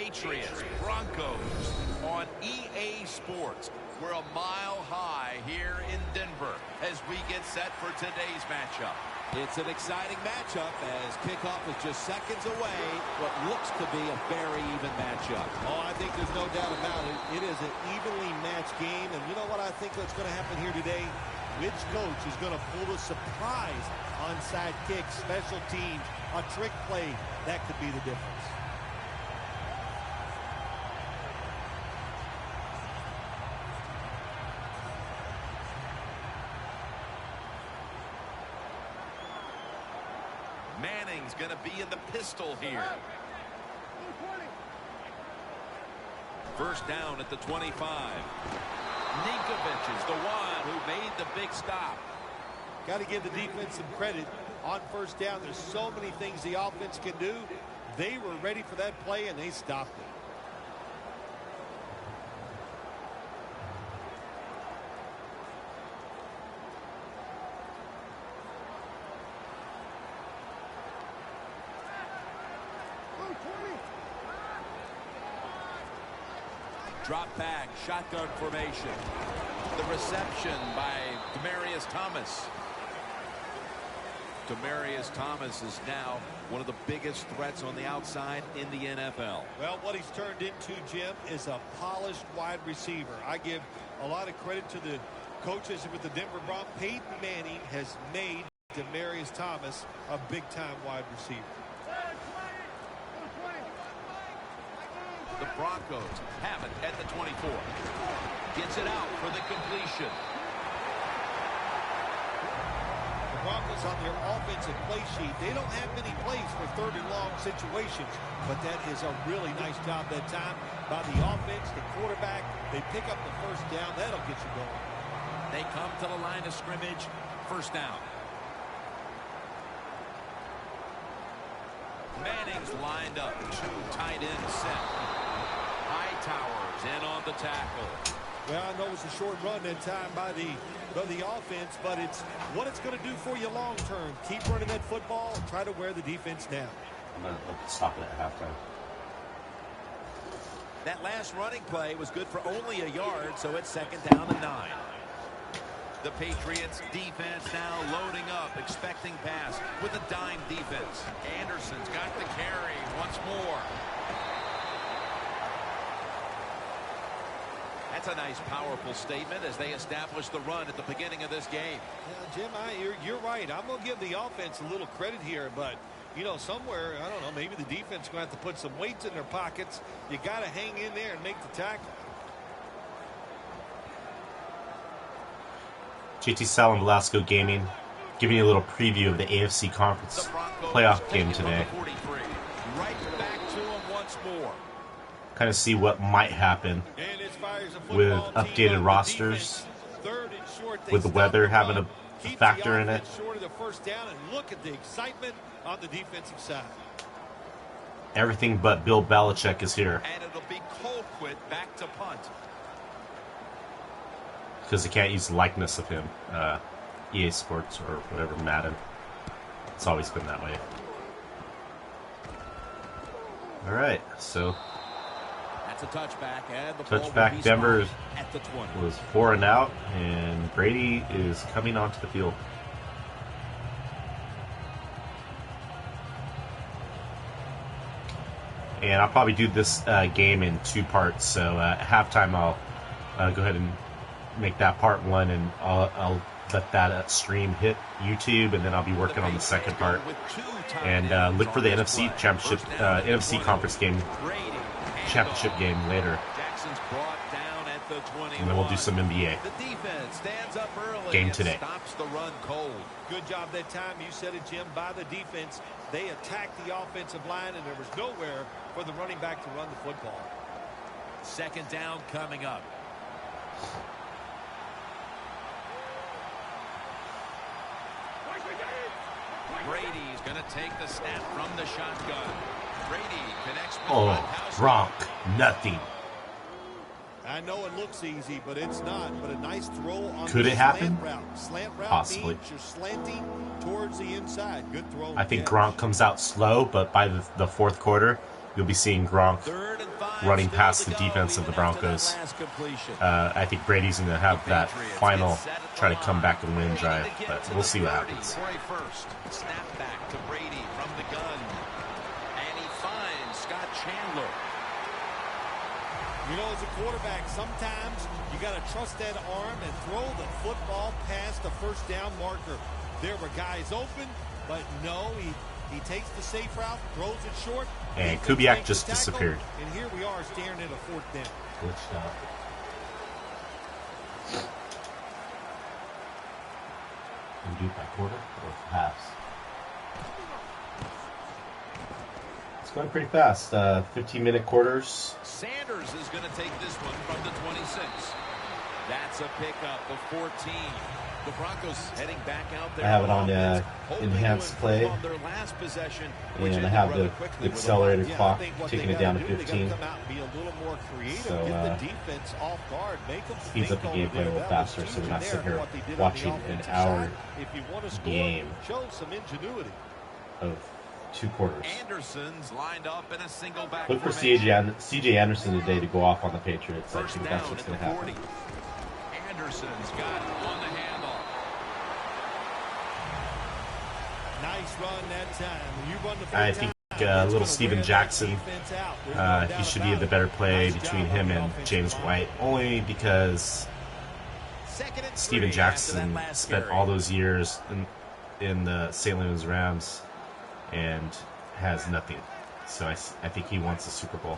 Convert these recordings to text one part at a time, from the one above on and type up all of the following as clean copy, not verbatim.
Patriots, Broncos on EA Sports. We're a mile high here in Denver as we get set for today's matchup. It's an exciting matchup as kickoff is just seconds away. What looks to be a very even matchup. Oh, I think there's no doubt about it. It is an evenly matched game. And you know what I think that's going to happen here today? Which coach is going to pull the surprise onside kick, special teams, a trick play? That could be the difference. Manning's going to be in the pistol here. First down at the 25. Ninkovich is the one who made the big stop. Got to give the defense some credit on first down. There's so many things the offense can do. They were ready for that play, and they stopped it. Drop back, shotgun formation. The reception by Demaryius Thomas. Demaryius Thomas is now one of the biggest threats on the outside in the NFL. Well, what he's turned into, Jim, is a polished wide receiver. I give a lot of credit to the coaches with the Denver Broncos. Peyton Manning has made Demaryius Thomas a big-time wide receiver. The Broncos have it at the 24. Gets it out for the completion. The Broncos on their offensive play sheet, they don't have many plays for third and long situations, but that is a really nice job that time by the offense, the quarterback. They pick up the first down. That'll get you going. They come to the line of scrimmage. First down. Manning's lined up. Two tight ends set. Towers in on the tackle. Well, I know it's a short run that time by the offense, but it's what it's going to do for you long term. Keep running that football and try to wear the defense down. I'm going to stop it at halftime. That last running play was good for only a yard, so it's second down and 9. The Patriots defense now loading up, expecting pass with a dime defense. Anderson's got the carry once more. That's a nice, powerful statement as they establish the run at the beginning of this game. Yeah, Jim, you're right. I'm going to give the offense a little credit here, but, you know, somewhere, I don't know, maybe the defense is going to have to put some weights in their pockets. You got to hang in there and make the tackle. jtsellen and VELASCO Gaming giving you a little preview of the AFC Conference playoff game today. Right back to him once more. Kind of see what might happen with updated rosters, with the weather having a factor in it. Look at the excitement on the defensive side. Everything but Bill Belichick is here. And it'll be Colquitt back to punt. Because they can't use the likeness of him. EA Sports or whatever, Madden. It's always been that way. Alright, so that's a touchback, and the touchback. Denver at the 20. Was 4 and out, and Brady is coming onto the field. And I'll probably do this game in 2 parts. So at halftime, I'll go ahead and make that part 1, and I'll let that stream hit YouTube, and then I'll be working on the second part. And look for the NFC Championship, NFC Conference game, championship game later. And then we'll do some NBA game today. Stops the run cold. Good job that time. You said it, Jim, by the defense. They attacked the offensive line, and there was nowhere for the running back to run the football. Second down coming up. Brady's going to take the snap from the shotgun. Brady connects with Gronk, nothing. I know it looks easy, but it's not. But a nice throw on Could it happen? Slant route Possibly. means you're slanting towards the inside. Good throw. I think Gronk comes out slow, but by the fourth quarter, you'll be seeing Gronk running past the defense of the Broncos. I think Brady's going to have that final try to come back and win drive, but we'll see what happens. Snap back to Brady from the gun, and he finds Scott Chandler. You know, as a quarterback, sometimes you got to trust that arm and throw the football past the first down marker. There were guys open, but no, he takes the safe route, throws it short. And Kubiak just disappeared. And here we are staring at a fourth down. Glitched out. Can we do it by quarter or halves? It's going pretty fast. 15-minute quarters. Sanders is going to take this one from the 26. That's a pickup of 14. The Broncos heading back out there. I have it on enhanced play, and I have the accelerated clock, taking it down to 15. So speeds up the gameplay a little faster, so we're not sitting here watching an hour game of 2 quarters. Anderson's lined up in a single back. Look for CJ Anderson today to go off on the Patriots. I think that's what's going to happen. Anderson's got it on the handoff. Nice run that time. You run the I think little Steven Jackson, he should be the better play between him and James White, only because Steven Jackson spent all those years in the St. Louis Rams and has nothing. So I think he wants the Super Bowl.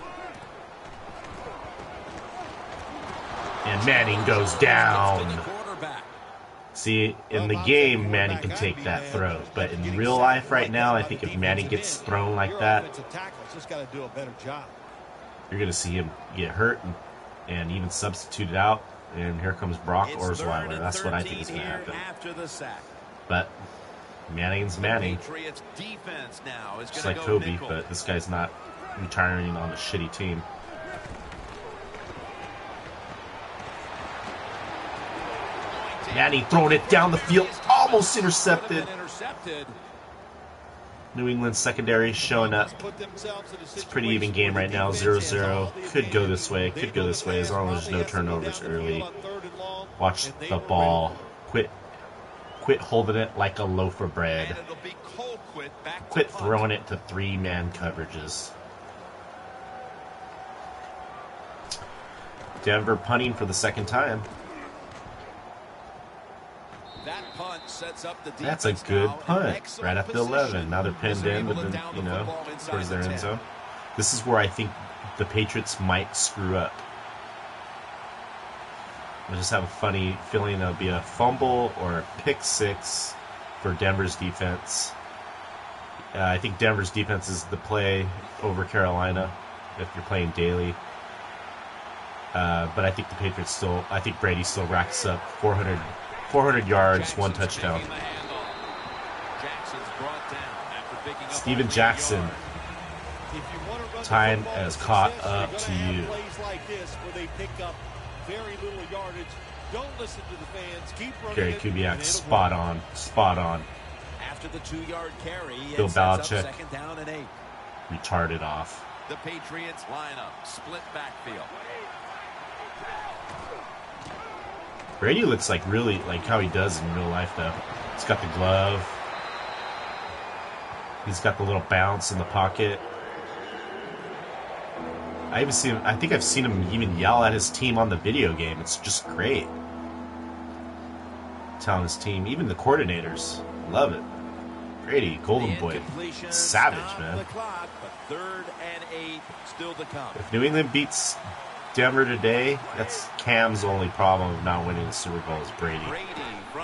And Manning goes down. See, in the game, Manning can take that throw. But in real life right now, I think if Manning gets thrown like that, you're going to see him get hurt and even substituted out. And here comes Brock Osweiler. That's what I think is going to happen. But Manning's Manning. Just like Kobe, but this guy's not retiring on a shitty team. Manning throwing it down the field, almost intercepted. New England secondary showing up. It's a pretty even game right now, 0-0. Could go this way, as long as there's no turnovers early. Watch the ball. Quit holding it like a loaf of bread. Quit throwing it to 3-man coverages. Denver punting for the second time. That's a good punt, right at the 11. Now they're pinned in, but then, towards their end zone. This is where I think the Patriots might screw up. I just have a funny feeling it'll be a fumble or a pick six for Denver's defense. I think Denver's defense is the play over Carolina if you're playing daily. But I think the Patriots Brady still racks up 400 yards, 1 touchdown. Steven Jackson, time has caught up to you. Gary Kubiak, spot on. After the 2-yard carry, Bill Belichick, second down and 8. retarded off. The Patriots line up, split backfield. Brady looks like really like how he does in real life, though. He's got the glove. He's got the little bounce in the pocket. I think I've seen him even yell at his team on the video game. It's just great. Telling his team, even the coordinators, love it. Brady, golden boy, savage, man. If New England beats Denver today, that's Cam's only problem of not winning the Super Bowl is Brady.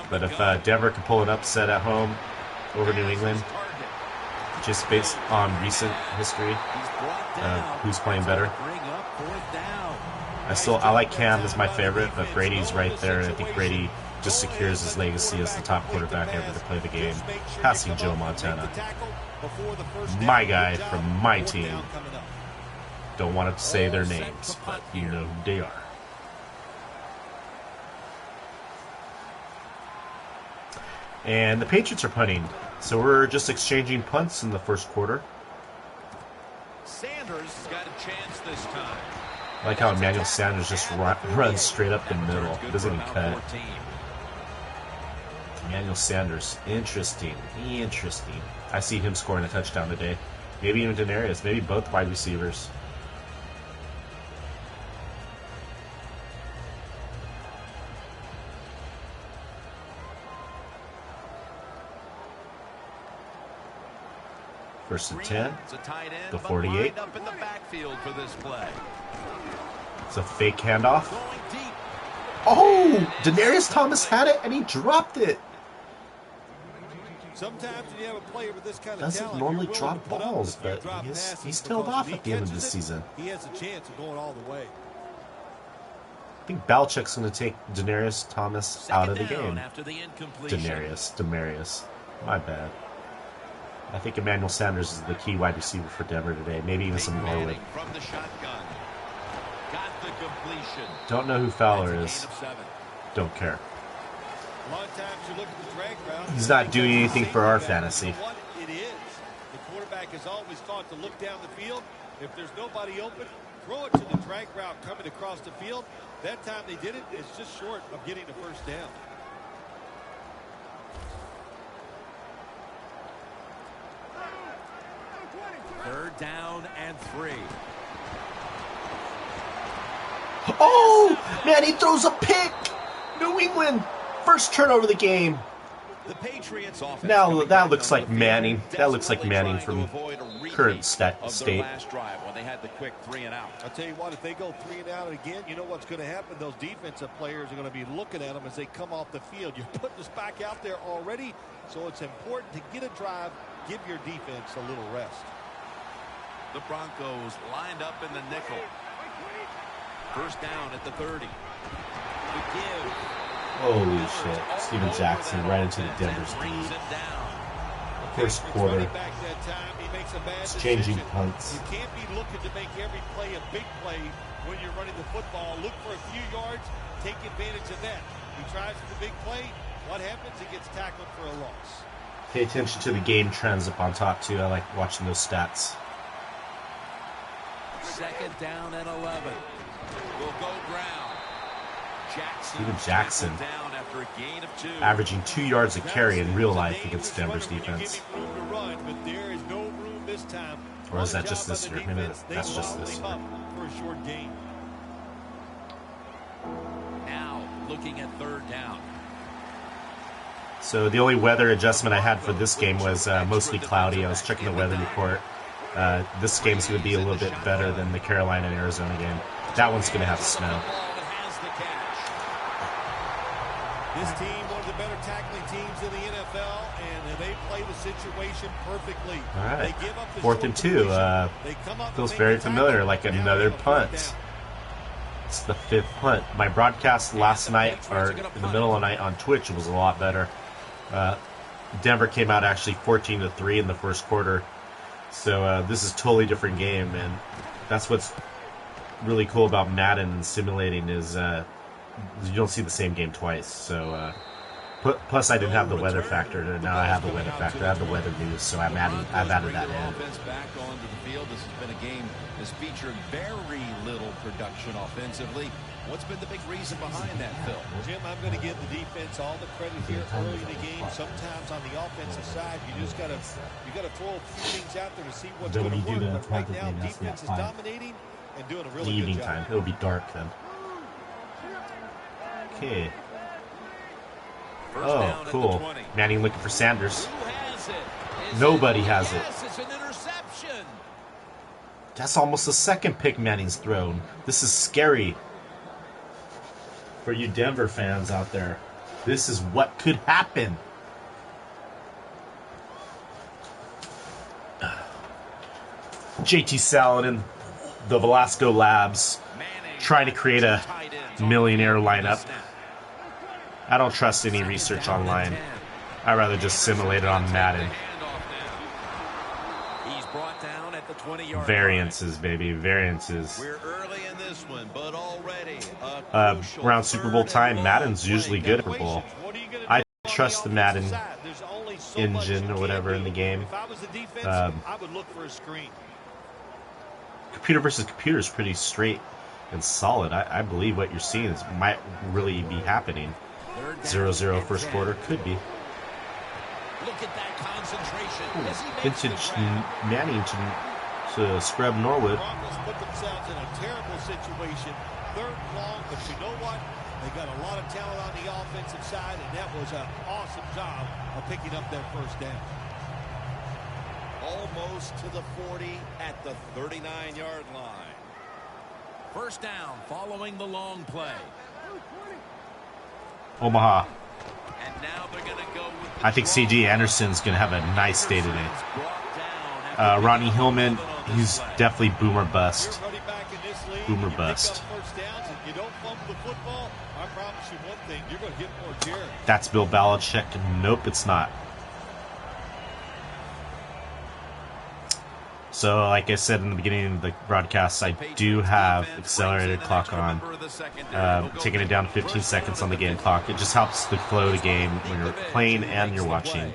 But if Denver can pull an upset at home over New England, just based on recent history of who's playing better, I like Cam as my favorite, but Brady's right there. I think Brady just secures his legacy as the top quarterback ever to play the game, passing Joe Montana. My guy from my team. Don't want to say their names, but you know who they are. And the Patriots are punting. So we're just exchanging punts in the first quarter. Sanders has got a chance this time. I like how Emmanuel Sanders just runs straight up the middle. Doesn't even cut. 14. Emmanuel Sanders. Interesting. I see him scoring a touchdown today. Maybe even Denarius. Maybe both wide receivers. First and 10. The 48. Up in the backfield for this play. It's a fake handoff. Oh! Denarius Thomas had it and he dropped it. Sometimes when you have a player with this kind of Doesn't talent, normally you're willing drop to put up balls, with a but drop he's passes tailed because off if at the end of the catches it, season. He has a chance of going all the way. I think Belichick's going to take Denarius Thomas out of the Second down game. after the incompletion. Demarius. My bad. I think Emmanuel Sanders is the key wide receiver for Denver today. Maybe even some Norwood. From the shotgun. Got the completion. Don't know who Fowler That's is. a gain of 7. Don't care. A lot of times you look at the drag route. He's not doing anything for our fantasy. You know what it is? The quarterback is always taught to look down the field. If there's nobody open, throw it to the drag route coming across the field. That time they did it, it's just short of getting the first down. Third down and 3. Oh! Man, he throws a pick! New England! First turnover of the game. The Patriots offense Now that looks like Manning. That looks like Manning from current state. Last drive when they had the quick 3 and out. I'll tell you what, if they go 3 and out again, you know what's going to happen? Those defensive players are going to be looking at them as they come off the field. You're putting us back out there already, so it's important to get a drive, give your defense a little rest. The Broncos lined up in the nickel. First down at the 30. The give. Holy shit. Steven Jackson right into the Denver's lead. First quarter. It's changing punts. You can't be looking to make every play a big play when you're running the football. Look for a few yards. Take advantage of that. He tries for the big play. What happens? He gets tackled for a loss. Pay attention to the game trends up on top, too. I like watching those stats. Second down and 11. Will go ground. Steven Jackson down after a gain of 2. averaging 2 yards a carry in real life against Denver's defense. Or is that just this year? Maybe that's just this year. Now looking at third down. So the only weather adjustment I had for this game was mostly cloudy. I was checking the weather report. This game's going to be a little bit better than the Carolina and Arizona game. That one's going to have snow. This team, one of the better tackling teams in the NFL, and they play the situation perfectly. All right, they give up the 4th and 2. Feels very familiar, like another punt. It's the 5th punt. My broadcast last night, or in the middle of the night on Twitch, was a lot better. Denver came out actually 14-3 in the first quarter. So this is a totally different game, and that's what's really cool about Madden and simulating is you don't see the same game twice. So plus I didn't have the weather factor, and now I have the weather factor. I have the weather news, so I've added that in. Back onto the field. This has been a game that's featured very little production offensively. What's been the big reason behind that, Phil? Jim, I'm going to give the defense all the credit here early in the game. Sometimes on the offensive side, you just got to throw a few things out there to see what's going to work. But right now, defense is dominating and doing a really good job. The evening time. It'll be dark then. Okay. Oh, cool. Manning looking for Sanders. Nobody has it. It's an interception. That's almost the second pick Manning's thrown. This is scary for you Denver fans out there. This is what could happen. jtsellen and the Velasco Labs trying to create a millionaire lineup. I don't trust any research online. I'd rather just simulate it on Madden. He's brought down at the 20-yard Variances, baby. Variances. We're early in this one, but already around Super Bowl time, Madden's usually good for Bowl. I trust the Madden engine or whatever in the game. If I was the defense, I would look for a screen. computer versus computer is pretty straight and solid. I believe what you're seeing might really be happening. 0-0 first quarter could be. Look at that concentration. Vintage Manning to scrub Norwood. Broncos put themselves in a terrible situation. Third and long, but you know what? They got a lot of talent on the offensive side, and that was an awesome job of picking up that first down. Almost to the 40 at the 39-yard line. First down following the long play. Omaha. And now they're going to go with I think C.J. Anderson's going to have a nice day today. Ronnie Hillman, he's definitely boomer bust. Boomer bust. That's Bill Belichick. Nope, it's not. So, like I said in the beginning of the broadcast, I do have accelerated clock on, taking it down to 15 seconds on the game clock. It just helps the flow of the game when you're playing and you're watching.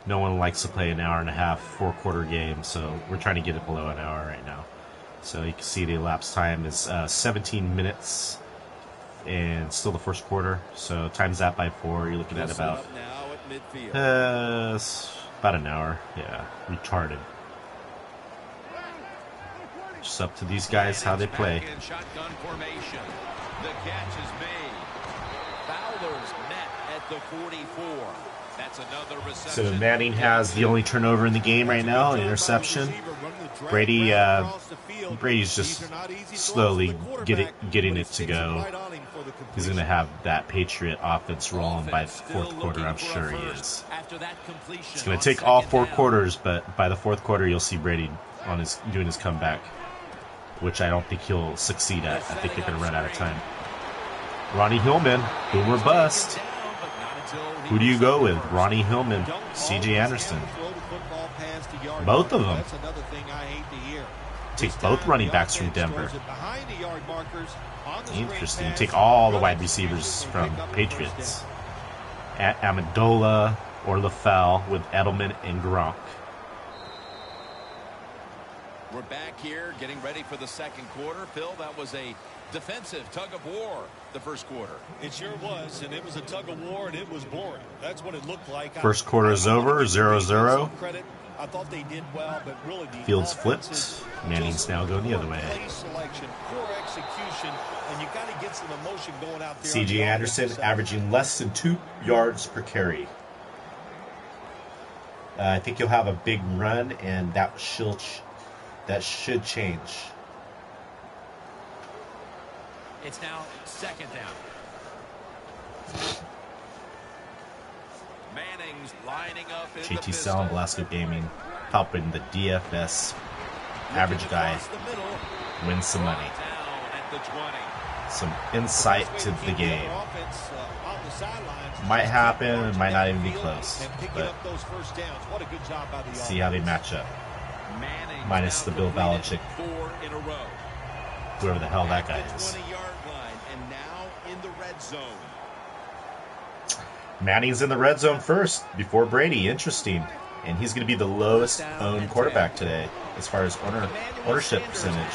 No one likes to play an hour and a half, four-quarter game, so we're trying to get it below an hour right now. So you can see the elapsed time is 17 minutes, and still the first quarter. So times that by 4, you're looking at about an hour. Yeah, retarded. Just up to these guys how they play. Shotgun formation. The catch is made. Fowler's met at the 44. That's another reception. So Manning has the only turnover in the game right now, an interception. Brady's just slowly getting it to go. He's going to have that Patriot offense rolling by the fourth quarter, I'm sure he is. It's going to take all 4 quarters, but by the fourth quarter you'll see Brady doing his comeback, which I don't think he'll succeed at. I think they're going to run out of time. Ronnie Hillman, boomer bust. Who do you go with? Ronnie Hillman, C.J. Anderson. Both of them. Take both running backs from Denver. Interesting. Take all the wide receivers from Patriots. Amendola or LaFell with Edelman and Gronk. We're back here getting ready for the second quarter. Phil, that was a defensive tug of war the first quarter. It sure was, and it was a tug of war, and it was boring. That's what it looked like. First quarter is over, 0-0. I thought they did well, but really the Fields flipped. Manning's now going the other way. Selection, poor execution, and you got to get some emotion going out there. C.J. Anderson averaging less than 2 yards per carry. I think you'll have a big run, and that should change. It's now second down. Manning's lining up in jtsellen, VELASCO Gaming, helping the DFS average guy win some money. Some insight to the game. Might happen, might not even be close. But see how they match up. Minus the Bill Belichick, whoever the hell that guy is. Manning's in the red zone first before Brady. Interesting. And he's going to be the lowest owned quarterback today as far as ownership percentage.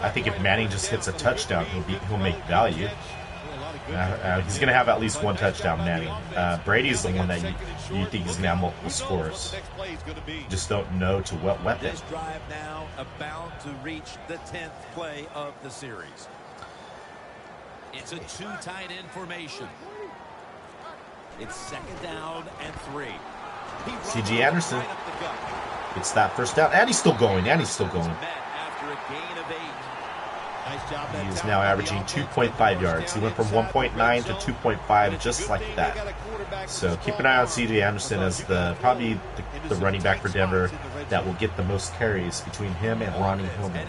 I think if Manning just hits a touchdown, he'll make value. He's going to have at least 1 touchdown, Manning. Brady's the one that you think he's going to have multiple scores. Just don't know to what weapon. This drive now about to reach the 10th play of the series. It's a 2 tight end formation. It's second down and 3. C.J. Anderson gets that first down, and he's still going, After a gain of 8. He is now averaging 2.5 yards. He went from 1.9 to 2.5 just like that. So keep an eye on C.J. Anderson as probably the running back for Denver that will get the most carries between him and Ronnie Hillman.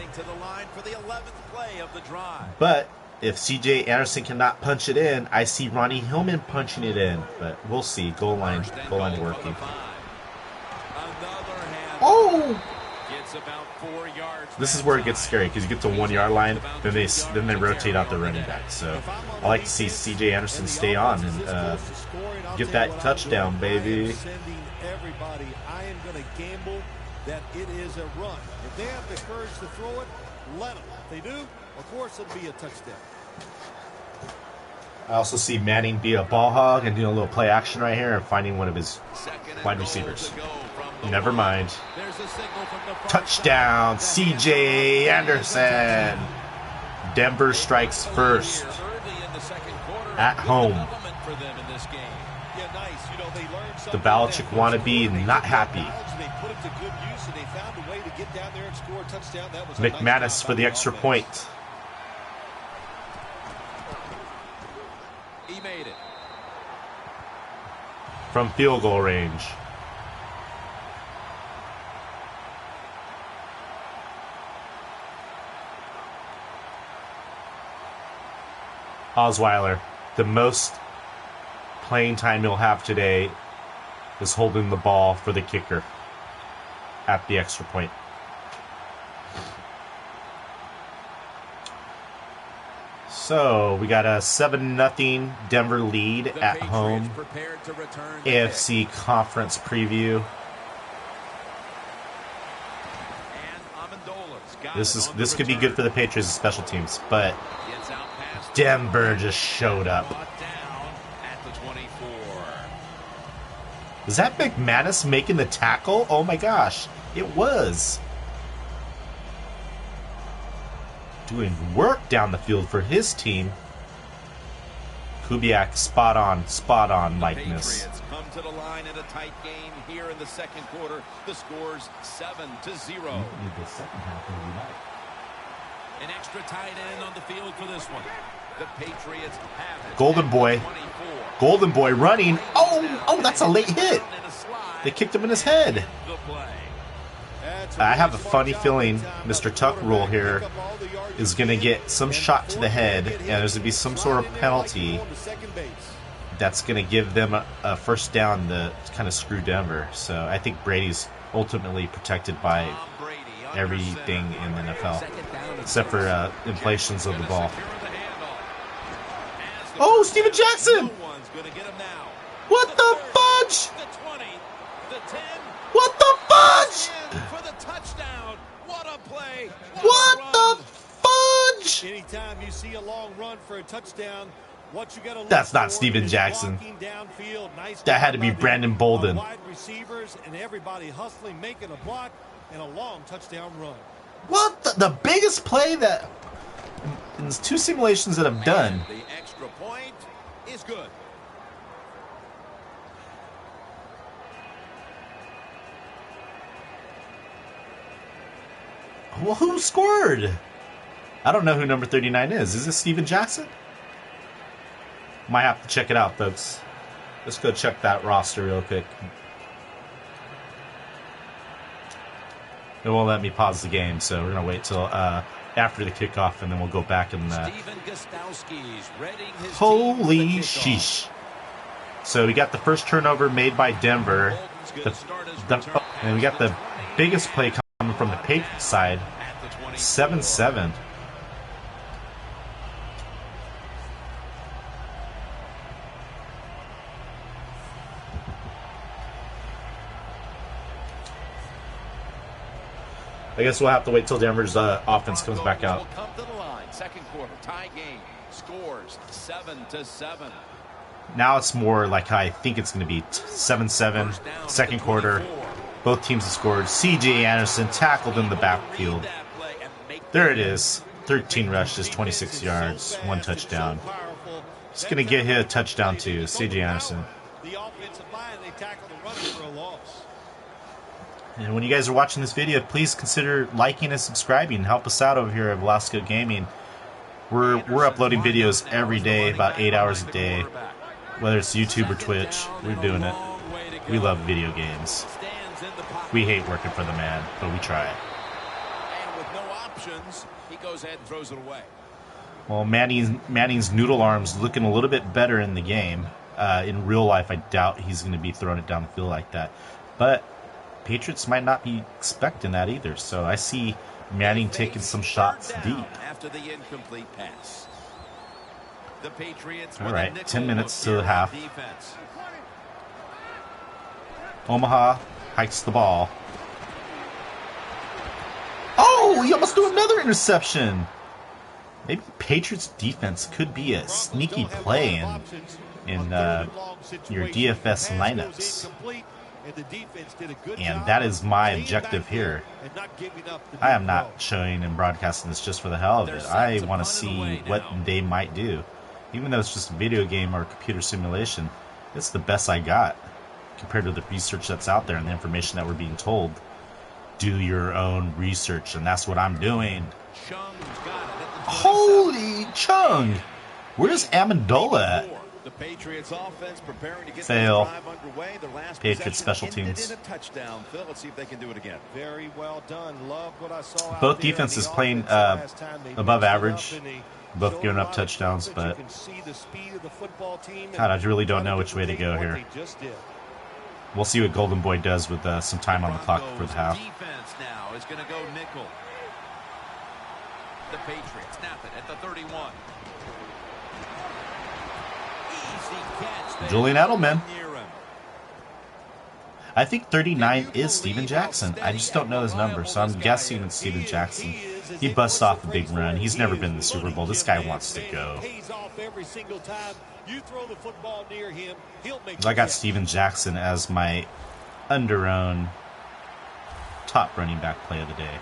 But if C.J. Anderson cannot punch it in, I see Ronnie Hillman punching it in. But we'll see. Goal line working. Oh! This is where it gets scary because you get to 1 yard line, then they rotate out the running back. So I like to see C.J. Anderson stay on and get that touchdown, baby. everybody, I am going to gamble that it is a run. If they have the courage to throw it, let them. If they do, of course it'll be a touchdown. I also see Manning be a ball hog and doing a little play action right here and finding one of his wide receivers. Never mind. Touchdown, C.J. Anderson. Denver strikes first at home. The Belichick wannabe not happy. McManus for the extra point. He made it. From field goal range. Osweiler, the most playing time you'll have today is holding the ball for the kicker at the extra point. So we got a 7-0 Denver lead at home. AFC conference preview. This could be good for the Patriots' special teams, but Denver just showed up. Was that McManus making the tackle? Oh my gosh, it was. Doing work down the field for his team. Kubiak, spot on likeness. Patriots come to the line in a tight game here in the second quarter. The score's 7-0. An extra tight end on the field for this one. The Patriots have it. Golden Boy. Golden Boy running. Oh, that's a late hit. They kicked him in his head. I have a funny feeling Mr. Tuck Rule here is going to get some shot to the head, and there's going to be some sort of penalty that's going to give them a first down to kind of screw Denver. So I think Brady's ultimately protected by everything in the NFL, except for inflations of the ball. Oh, Steven Jackson! What the fudge? What the fudge? What the fudge? Anytime you see a long run for a touchdown, what you gotta look That's not for Steven is Jackson. walking downfield. Nice That had to be job Brandon Bolden. wide receivers and everybody hustling, making a block, and a long touchdown run. What the biggest play that in 2 simulations that I've done. The extra point is good. Well, who scored? I don't know who number 39 is. Is this Steven Jackson? Might have to check it out, folks. Let's go check that roster real quick. It won't let me pause the game, so we're going to wait till after the kickoff, and then we'll go back and... Holy sheesh. So we got the first turnover made by Denver. And we got the biggest play coming from the Patriots side. 7-7. I guess we'll have to wait till Denver's offense comes back out. Come to the line. Second quarter, tie game. Scores 7-7. Now it's more like I think it's going to be 7-7. Second quarter, both teams have scored. C.J. Anderson tackled in the backfield. There it is. 13 rushes, 26 yards, 1 touchdown. He's going to get hit a touchdown too. C.J. Anderson. The offensive line, they tackle the runner for a loss. And when you guys are watching this video, please consider liking and subscribing. Help us out over here at VELASCO Gaming. We're uploading videos every day, about 8 hours a day. Whether it's YouTube or Twitch, we're doing it. We love video games. We hate working for the man, but we try. And with no options, he goes ahead and throws it away. Well, Manning's noodle arm's looking a little bit better in the game. In real life, I doubt he's going to be throwing it down the field like that. But Patriots might not be expecting that either. So I see Manning taking some shots deep. After the incomplete pass. The Patriots all right, 10 minutes to the half. Defense. Omaha hikes the ball. Oh, he almost threw another interception. Maybe Patriots defense could be a sneaky play in your DFS lineups. And that is my objective here. I am not showing and broadcasting this just for the hell of it. I want to see what they might do. Even though it's just a video game or a computer simulation, it's the best I got compared to the research that's out there and the information that we're being told. Do your own research, and that's what I'm doing. Holy Chung! Where's Amendola at? The Patriots offense preparing to get Fail. the drive underway. Their last Patriots special possession ended teams. in a touchdown. Phil, let's see if they can do it again. Very well done. Love what I saw out Both there. defenses The playing offense last time they above mixed it up average. and they Both showed giving a up lot of touchdowns, defense. but You can see the speed of the football team. God, I really don't and know which way to go what here. they just did. We'll see what Golden Boy does with some time on the clock for the half. Defense now is going to go nickel. The Patriots snap it at the 31. Easy catch. Julian Edelman. Near him. I think 39 is Steven Jackson. I just don't know his number, so I'm guessing it's Steven Jackson. He busts off a big run. He's never been in the Super Bowl. This guy wants to go. Pays off every single time you throw the football near him. He'll make I got you Steven Jackson as my under-owned top running back play of the day.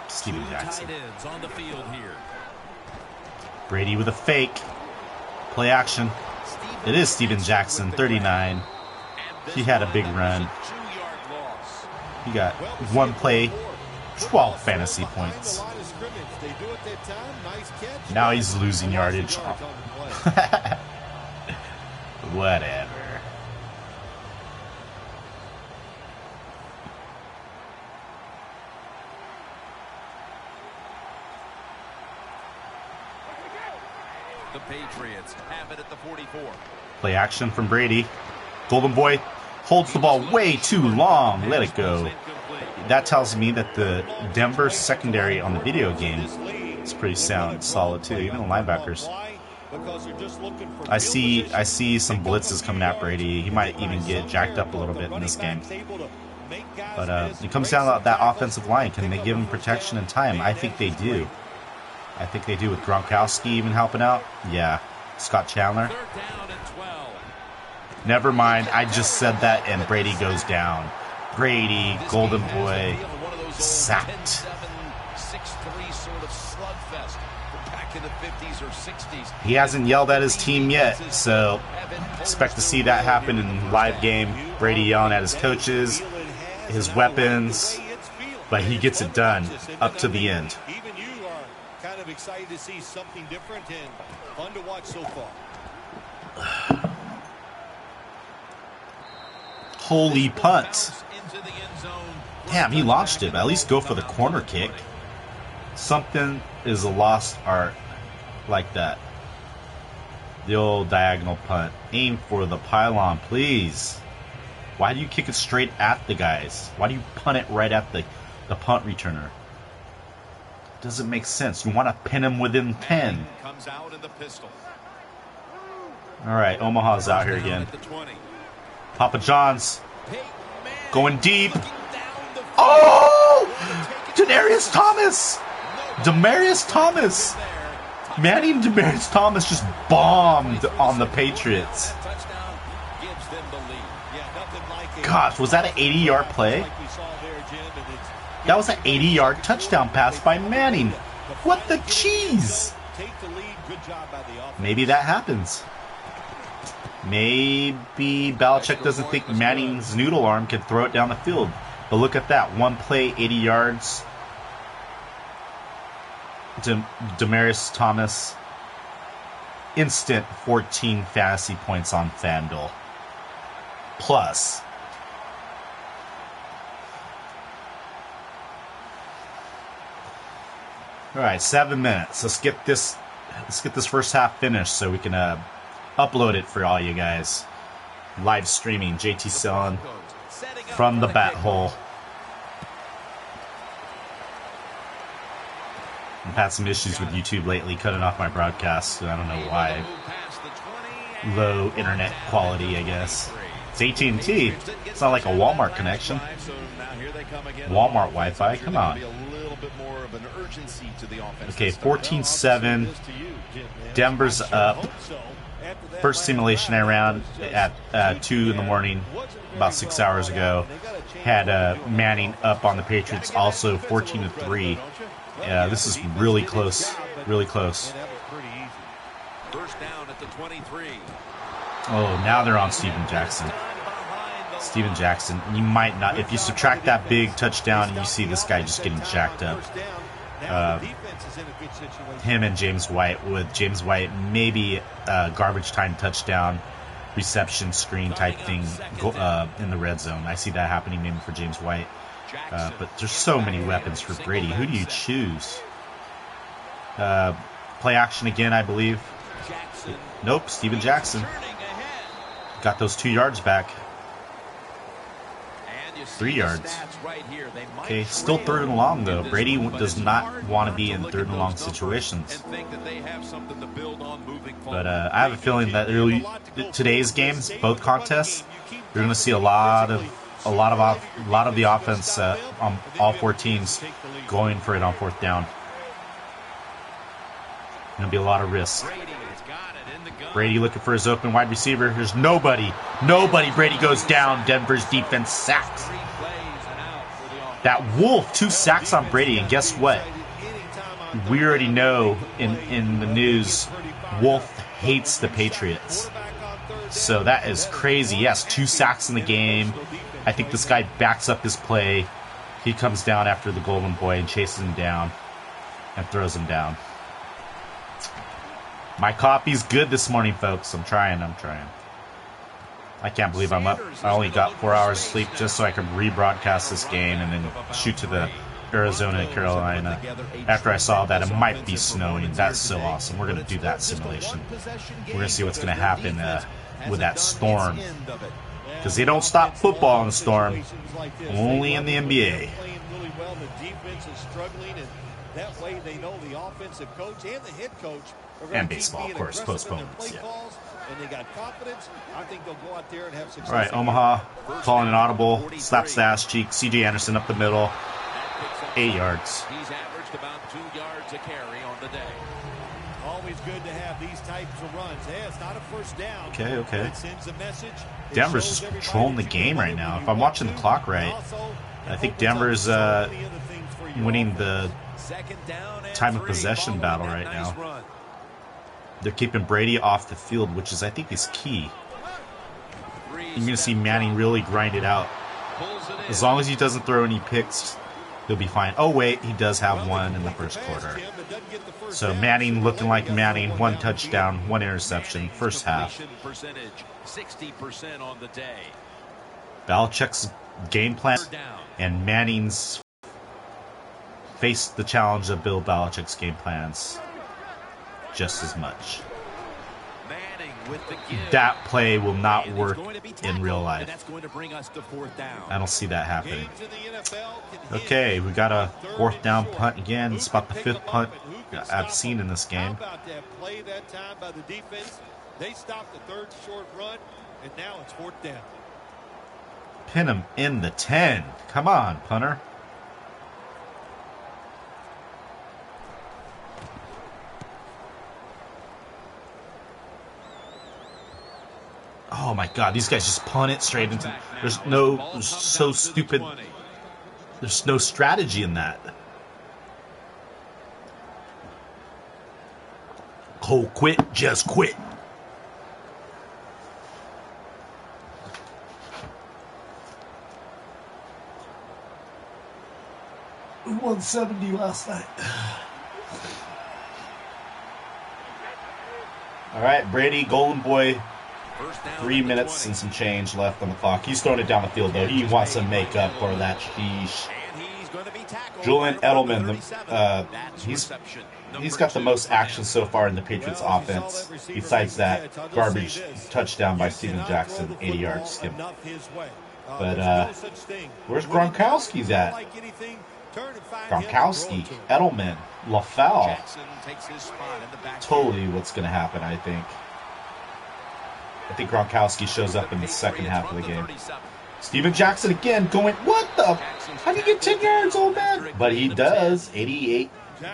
Steven Jackson. Tight ends on the field here. Brady with a fake. Play action. It is Steven Jackson, 39. He had a big run. He got one play, 12 fantasy points. Now he's losing yardage. Whatever. The Patriots have it at the 44. Play action from Brady. Golden Boy holds the ball way too long. Let it go. That tells me that the Denver secondary on the video game is pretty sound, solid too. Even the linebackers. I see some blitzes coming at Brady. He might even get jacked up a little bit in this game. But it comes down to that offensive line. Can they give him protection and time? I think they do. I think they do with Gronkowski even helping out. Yeah. Scott Chandler. Never mind. I just said that and Brady goes down. Brady, Golden Boy, sacked. He hasn't yelled at his team yet, so expect to see that happen in live game. Brady yelling at his coaches, his weapons, but he gets it done up to the end. Even you are kind of excited to see something different and fun to watch so far. Holy punt. Damn, he launched it. At least go for the corner kick. Something is a lost art like that. The old diagonal punt. Aim for the pylon, please. Why do you kick it straight at the guys? Why do you punt it right at the punt returner? Doesn't make sense. You want to pin him within 10. Comes out in the pistol. All right, Omaha's out here again. Papa John's going deep. Oh! Demaryius Thomas! Demaryius Thomas! Manning and Demaryius Thomas just bombed on the Patriots. Gosh, was that an 80-yard play? That was an 80-yard touchdown pass by Manning. What the cheese? Maybe that happens. Maybe Belichick doesn't think Manning's noodle arm can throw it down the field. But look at that. One play, 80 yards. Demaryius Thomas. Instant 14 fantasy points on FanDuel. Plus. All right, 7 minutes. Let's get this first half finished so we can upload it for all you guys. Live streaming, jtsellen from the bat hole. I've had some issues with YouTube lately, cutting off my broadcasts. I don't know why. Low internet quality, I guess. It's AT&T. It's not like a Walmart connection. Walmart Wi-Fi. Come on. Okay, 14-7. Denver's up. First simulation I ran at 2 in the morning, about 6 hours ago, had Manning up on the Patriots, also 14-3. Yeah, this is really close. Really close. First down at the 23. Oh, now they're on Steven Jackson. Steven Jackson. You might not, if you subtract that big touchdown and you see this guy just getting jacked up. Him and James White, with James White maybe garbage time touchdown, reception screen type thing in the red zone. I see that happening maybe for James White. But there's so many weapons for Brady. Who do you choose? Play action again, I believe. Nope, Steven Jackson. Got those 2 yards back. 3 yards. Okay, still 3rd and long though. Brady does not want to be in 3rd and long situations. But I have a feeling that today's games, both contests, you're going to see a lot of the offense on all 4 teams going for it on 4th down. Going to be a lot of risk. Brady looking for his open wide receiver. There's nobody. Brady goes down. Denver's defense sacks. That Wolf, 2 sacks on Brady. And guess what? We already know in the news, Wolf hates the Patriots. So that is crazy. Yes, 2 sacks in the game. I think this guy backs up his play. He comes down after the Golden Boy and chases him down and throws him down. My coffee's good this morning, folks. I'm trying. I can't believe I'm up. I only got 4 hours of sleep just so I could rebroadcast this game and then shoot to the Arizona and Carolina. After I saw that it might be snowing. That's so awesome. We're going to do that simulation. We're going to see what's going to happen with that storm. Because they don't stop football in the storm. Only in the NBA. That way they know the offensive coach and the head coach and baseball, of course, postponements. Yeah. And they got confidence. I think they'll go out there and have success. All right, Omaha calling an audible, slaps the ass cheek. C.J. Anderson up the middle, 8 yards. He's averaged about 2 yards a carry on the day. Always good to have these types of runs. Hey, it's not a first down. Okay. It sends a message. Denver's just controlling the game right now. If I'm watching the clock right, I think Denver's winning the time of possession battle right now. They're keeping Brady off the field, which is, I think, is key. You're going to see Manning really grind it out. As long as he doesn't throw any picks, he'll be fine. Oh, wait, he does have one in the first quarter. So Manning looking like Manning, 1 touchdown, 1 interception, first half. 60% on the day. Belichick's game plan and Manning's face the challenge of Bill Belichick's game plans just as much. That play will not work in real life. I don't see that happening. Okay, we got a 4th down punt again. It's about the 5th punt I've seen in this game. They stopped the 3rd short run, and now it's 4th down. Pin him in the 10. Come on, punter. Oh my God, these guys just punt it straight into. There's so stupid. There's no strategy in that. Cole, quit, just quit. We won 70 last night. All right, Brady, Golden Boy. 3 minutes and some change left on the clock. He's throwing it down the field, though. He wants to make up for that. Julian Edelman, he's got the most action so far in the Patriots offense. Besides that garbage touchdown by Steven Jackson, 80 yards skip. But where's Gronkowski's at? Gronkowski, Edelman, LaFell. Totally what's going to happen, I think. I think Gronkowski shows up in the second half of the game. Steven Jackson again going, what the? How do you get 10 yards, old man? But he does. 88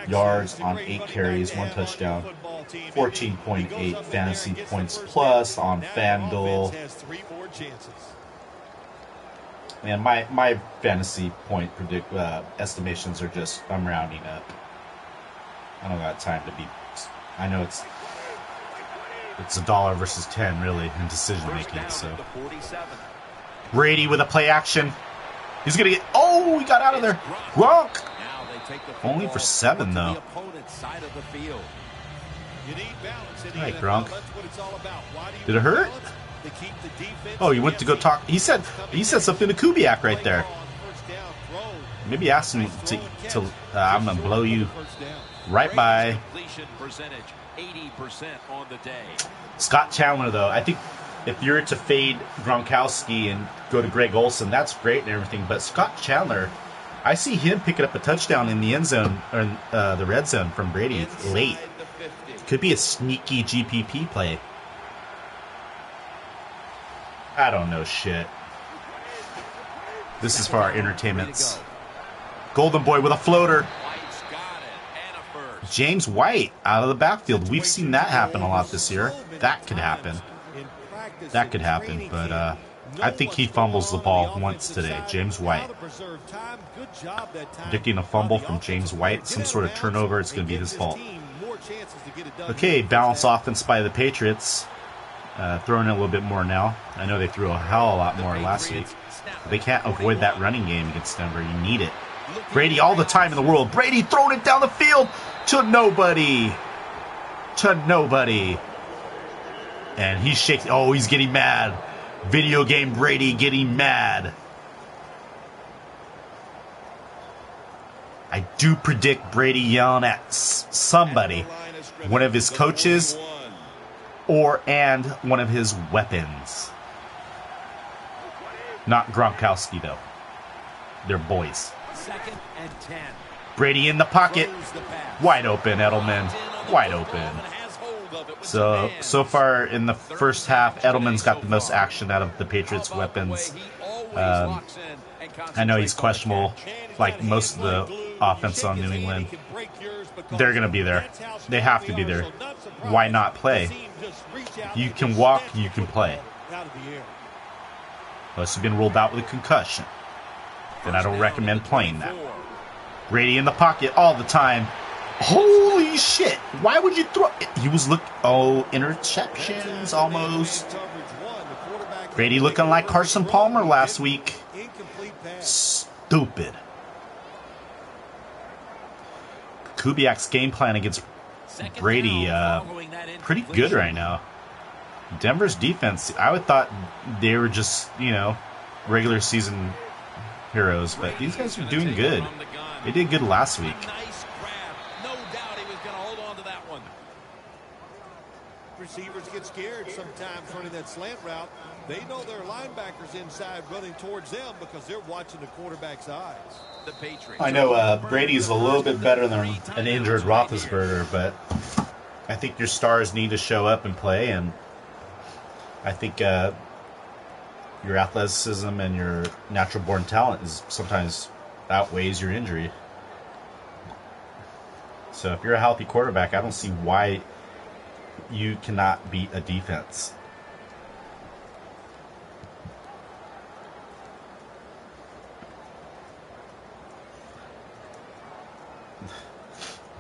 yards on 8 carries, 1 touchdown. 14.8 fantasy points plus on FanDuel. Man, my fantasy point estimations are just, I'm rounding up. I don't got time to be. I know it's $1 versus 10 really in decision making. So Brady with a play action. He's gonna get. Oh, he got out of there. Gronk. Only for 7 though. All right, Gronk. Did it hurt? Oh, he went to go talk. He said something to Kubiak right there. Maybe ask him to I'm gonna blow you right by. Scott Chandler, though, I think if you're to fade Gronkowski and go to Greg Olsen, that's great and everything. But Scott Chandler, I see him picking up a touchdown in the end zone or the red zone from Brady late. Could be a sneaky GPP play. I don't know shit. This is for our entertainments. Golden Boy with a floater. James White out of the backfield. We've seen that happen a lot this year. That could happen. That could happen, but I think he fumbles the ball once today. James White. Predicting a fumble from James White. Some sort of turnover. It's going to be his fault. Okay, balanced offense by the Patriots. Throwing it a little bit more now. I know they threw a hell of a lot more last week. But they can't avoid that running game against Denver. You need it. Brady all the time in the world. Brady throwing it down the field to nobody. To nobody. And he's shaking. Oh, he's getting mad. Video game Brady getting mad. I do predict Brady yelling at somebody. One of his coaches and one of his weapons. Not Gronkowski, though. They're boys. Brady in the pocket. Wide open, Edelman. Wide open. So far in the first half, Edelman's got the most action out of the Patriots' weapons. I know he's questionable, like most of the offense on New England. They're going to be there. They have to be there. Why not play? You can walk, you can play. Unless you've been ruled out with a concussion. Then I don't recommend playing that. Brady in the pocket all the time. Holy shit. Why would you throw it? He was interceptions almost. Brady looking like Carson Palmer last week. Stupid. Kubiak's game plan against Brady, pretty good right now. Denver's defense, I would thought they were just, regular season heroes, but these guys are doing good. They did good last week. No doubt he was going to hold on to that one. Receivers get scared sometimes running that slant route. They know their linebackers inside running towards them because they're watching the quarterback's eyes. The Patriots. I know Brady's a little bit better than an injured Roethlisberger, but I think your stars need to show up and play, and I think your athleticism and your natural-born talent is sometimes outweighs your injury. So if you're a healthy quarterback, I don't see why you cannot beat a defense.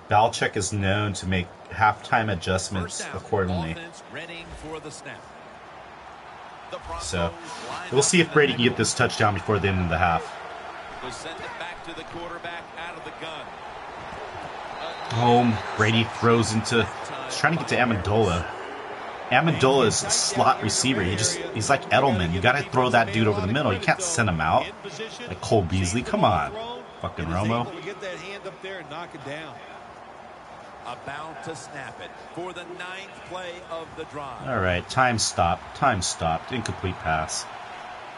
Belichick is known to make halftime adjustments accordingly. So we'll see if Brady can get this touchdown before the end of the half. Home. Brady throws into. He's trying to get to Amendola. Amendola is a slot receiver. He's like Edelman. You got to throw that dude over the middle. You can't send him out like Cole Beasley. Come on, fucking Romo. About to snap it for the 9th play of the drive. All right, time stopped. Time stopped. Incomplete pass.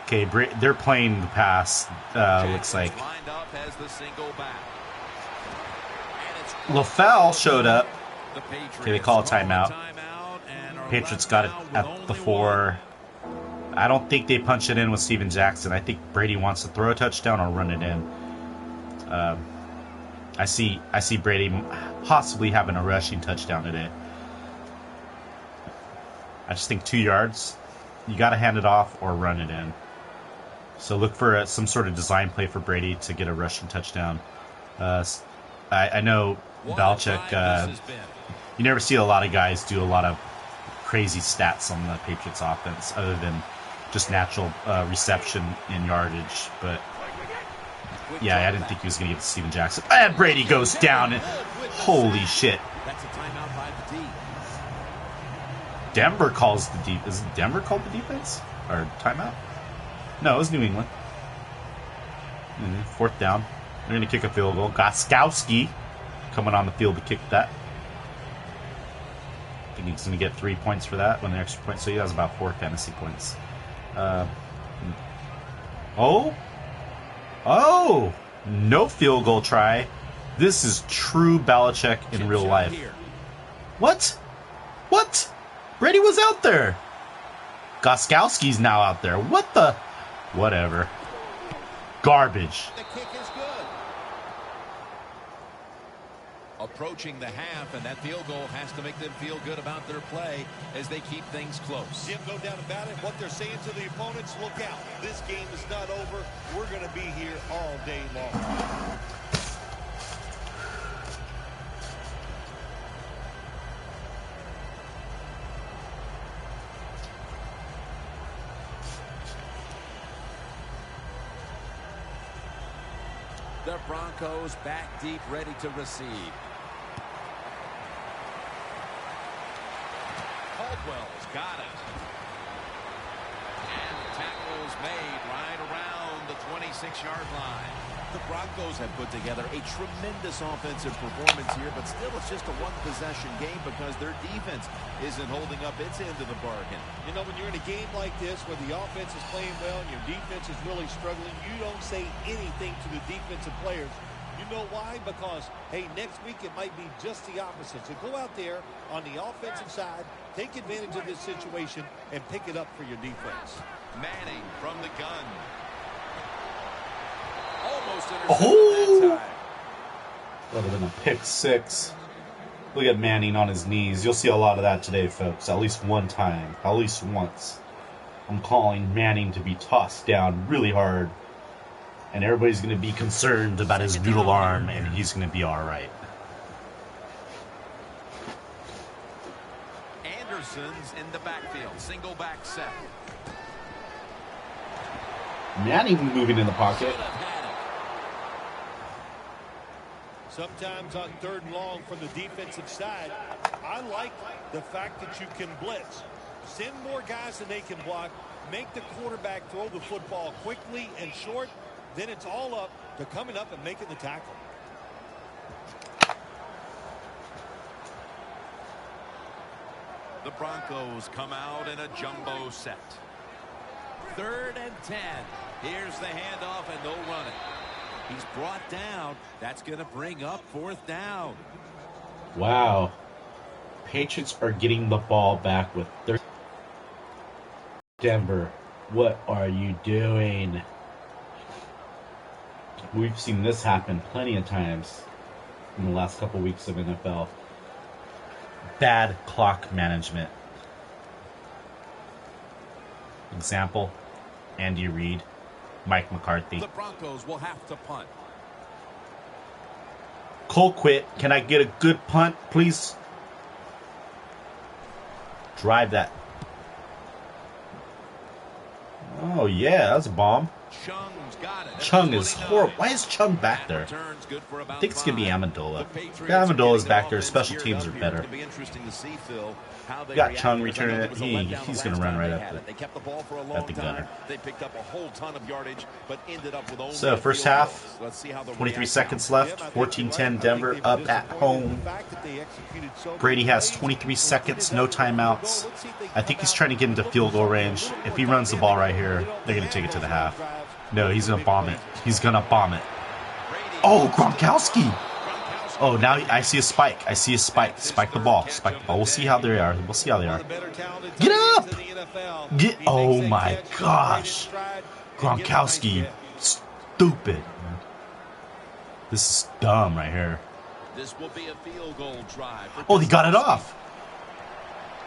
Okay, they're playing the pass. Looks like LaFell showed up. Okay, they call a timeout. Patriots got it at the 4. I don't think they punch it in with Steven Jackson. I think Brady wants to throw a touchdown or run it in. I see Brady possibly having a rushing touchdown today. I just think 2 yards. You got to hand it off or run it in. So look for some sort of design play for Brady to get a rushing touchdown. I know Belichick, you never see a lot of guys do a lot of crazy stats on the Patriots offense other than just natural reception and yardage. But yeah, I didn't think he was going to get to Steven Jackson. And Brady goes down. And, holy shit. That's a timeout by the D. Denver calls the deep. Is it Denver called the defense or timeout? No, it was New England. 4th down. They're going to kick a field goal. Gostkowski coming on the field to kick that. I think he's going to get 3 points for that when the extra point. So he has about 4 fantasy points. Oh! No field goal try. This is true Belichick in real life. What? Brady was out there. Gostkowski's now out there. What the? Whatever. Garbage. The kick is good. Approaching the half, and that field goal has to make them feel good about their play as they keep things close. Jim, no doubt about it. What they're saying to the opponents, look out. This game is not over. We're going to be here all day long. The Broncos back deep, ready to receive. Caldwell's got it. And the tackle's made right around the 26-yard line. The Broncos have put together a tremendous offensive performance here, but still it's just a one-possession game because their defense isn't holding up its end of the bargain. You know, when you're in a game like this where the offense is playing well and your defense is really struggling, you don't say anything to the defensive players. You know why? Because, hey, next week it might be just the opposite. So go out there on the offensive side, take advantage of this situation, and pick it up for your defense. Manning from the gun. Almost intercepted that time. Would have been a pick 6. Look at Manning on his knees. You'll see a lot of that today, folks. At least one time. At least once. I'm calling Manning to be tossed down really hard. And everybody's going to be concerned about his noodle arm, and he's going to be all right. Anderson's in the backfield. Single back set. Manning moving in the pocket. Sometimes on 3rd and long from the defensive side, I like the fact that you can blitz. Send more guys than they can block. Make the quarterback throw the football quickly and short. Then it's all up to coming up and making the tackle. The Broncos come out in a jumbo set. 3rd and 10. Here's the handoff, and they'll run it. He's brought down. That's going to bring up 4th down. Wow. Patriots are getting the ball back with 30. Denver, what are you doing? We've seen this happen plenty of times in the last couple weeks of NFL. Bad clock management. Example, Andy Reid, Mike McCarthy. The Broncos will have to punt. Colquitt, can I get a good punt, please? Drive that. Oh, yeah, that's a bomb. Chung's got it. Chung is horrible. Why is Chung back there? I think it's going to be Amendola. Amendola's back there. Special teams are better. We got Chung returning it. He's going to run right up at the gunner. They picked up a whole ton of yardage, but ended up with only So, first half, 23 seconds left. 14-10 Denver up at home. Brady has 23 seconds, no timeouts. I think he's trying to get into field goal range. If he runs the ball right here, they're going to take it to the half. No, he's going to bomb it. He's going to bomb it. Oh, Gronkowski. Oh, now I see a spike. I see a spike. Spike the ball. Spike the ball. We'll see how they are. We'll see how they are. Get up! Get. Oh my gosh. Gronkowski. Stupid. This is dumb right here. This will be a field goal drive. Oh, he got it off.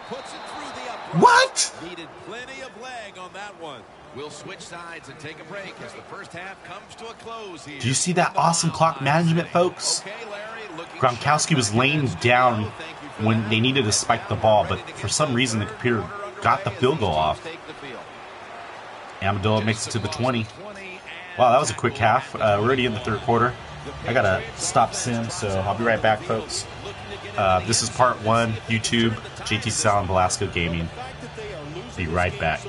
Puts it through the upright. What? Needed plenty of leg on that one. We'll switch sides and take a break as the first half comes to a close here. Do you see that awesome clock management, folks? Okay, Larry, looking Gronkowski was laying down when they needed to spike the ball, but for some reason the computer got the field goal off. Amendola makes it to the 20. Wow, that was a quick half. We're already in the third quarter. I gotta stop sim, so I'll be right back, folks. This is part 1, YouTube, jtsellen, VELASCO Gaming. Be right back.